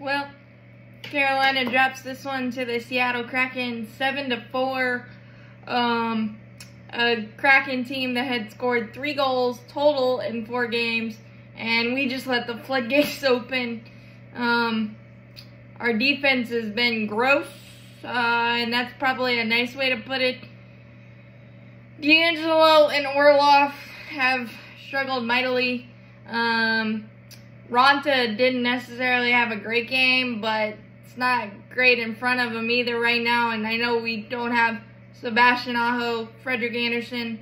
Well, Carolina drops this one to the Seattle Kraken 7-4. A Kraken team that had scored 3 goals total in 4 games, and we just let the floodgates open. Our defense has been gross, and that's probably a nice way to put it. DeAngelo and Orlov have struggled mightily. Raanta didn't necessarily have a great game, but it's not great in front of him either right now. And I know we don't have Sebastian Aho, Frederik Andersen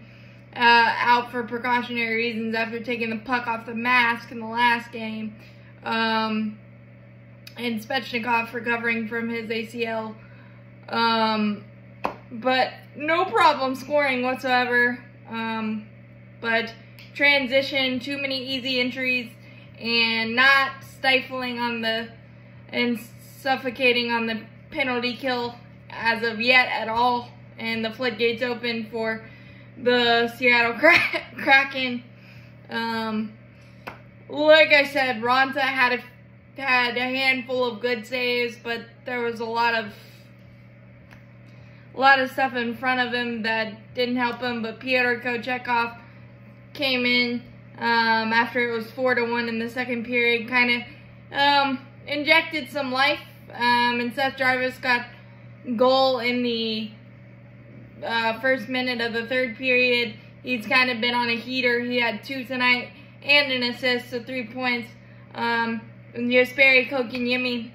out for precautionary reasons after taking the puck off the mask in the last game. And Svechnikov recovering from his ACL. But no problem scoring whatsoever. But transition, too many easy entries, and not stifling on the and suffocating on the penalty kill as of yet at all. And the floodgates open for the Seattle Kraken. Like I said, Raanta had a handful of good saves, but there was a lot of stuff in front of him that didn't help him. But Pyotr Kochetkov came in after it was 4-1 in the second period, kind of injected some life. And Seth Jarvis got goal in the first minute of the third period. He's kind of been on a heater. He had 2 tonight and an assist, so 3 points. And Jesperi Kotkaniemi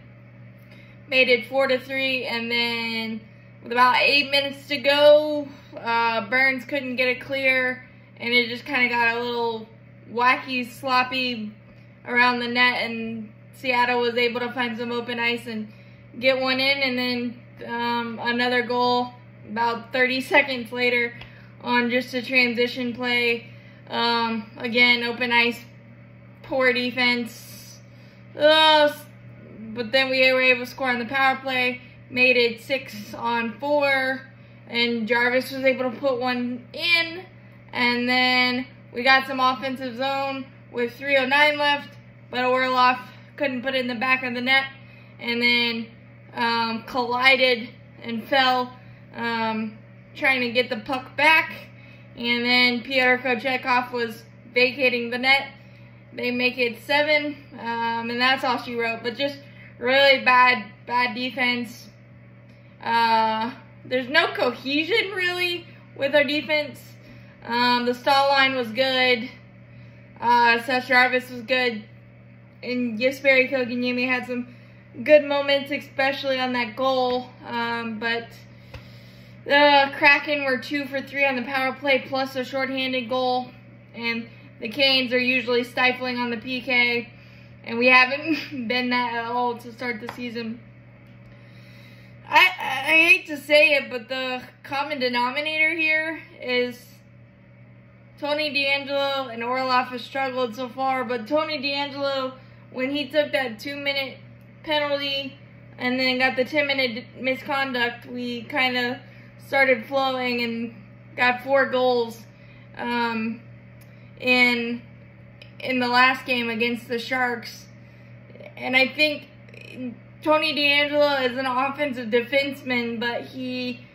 made it 4-3, and then with about 8 minutes to go, Burns couldn't get it clear, and it just kind of got a little wacky, sloppy around the net, and Seattle was able to find some open ice and get one in, and then another goal about 30 seconds later on just a transition play. Again, open ice, poor defense. But then we were able to score on the power play, made it 6-on-4, and Jarvis was able to put one in, and then we got some offensive zone with 3:09 left, but Orlov couldn't put it in the back of the net, and then collided and fell trying to get the puck back, and then Pyotr Kochetkov was vacating the net. They make it 7, and that's all she wrote. But just really bad defense. There's no cohesion really with our defense. The stall line was good. Seth Jarvis was good, and Jesperi Kotkaniemi had some good moments, especially on that goal. But the Kraken were 2 for 3 on the power play, plus a shorthanded goal, and the Canes are usually stifling on the PK, and we haven't been that at all to start the season. I hate to say it, but the common denominator here is Tony DeAngelo and Orlov have struggled so far, but Tony DeAngelo, when he took that 2-minute penalty and then got the 10-minute misconduct, we kind of started flowing and got 4 goals in the last game against the Sharks. And I think Tony DeAngelo is an offensive defenseman, but he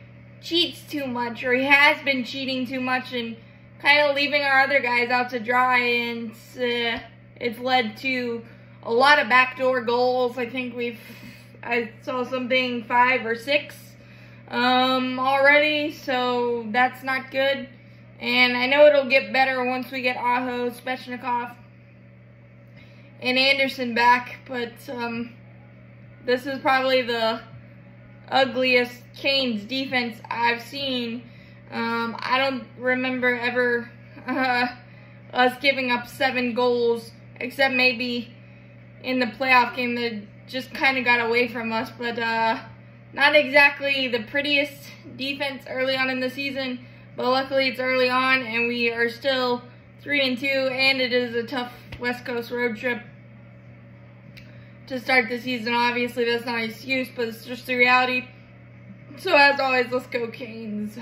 cheats too much, or he has been cheating too much and kind of leaving our other guys out to dry, and it's led to a lot of backdoor goals. I think I saw something 5 or 6 already, so that's not good. And I know it'll get better once we get Aho, Svechnikov, and Andersen back, but this is probably the ugliest Canes defense I've seen. I don't remember ever us giving up 7 goals, except maybe in the playoff game that just kind of got away from us. But not exactly the prettiest defense early on in the season, but luckily it's early on, and we are still 3-2, and it is a tough West Coast road trip to start the season. Obviously, that's not an excuse, but it's just the reality. So as always, let's go Canes.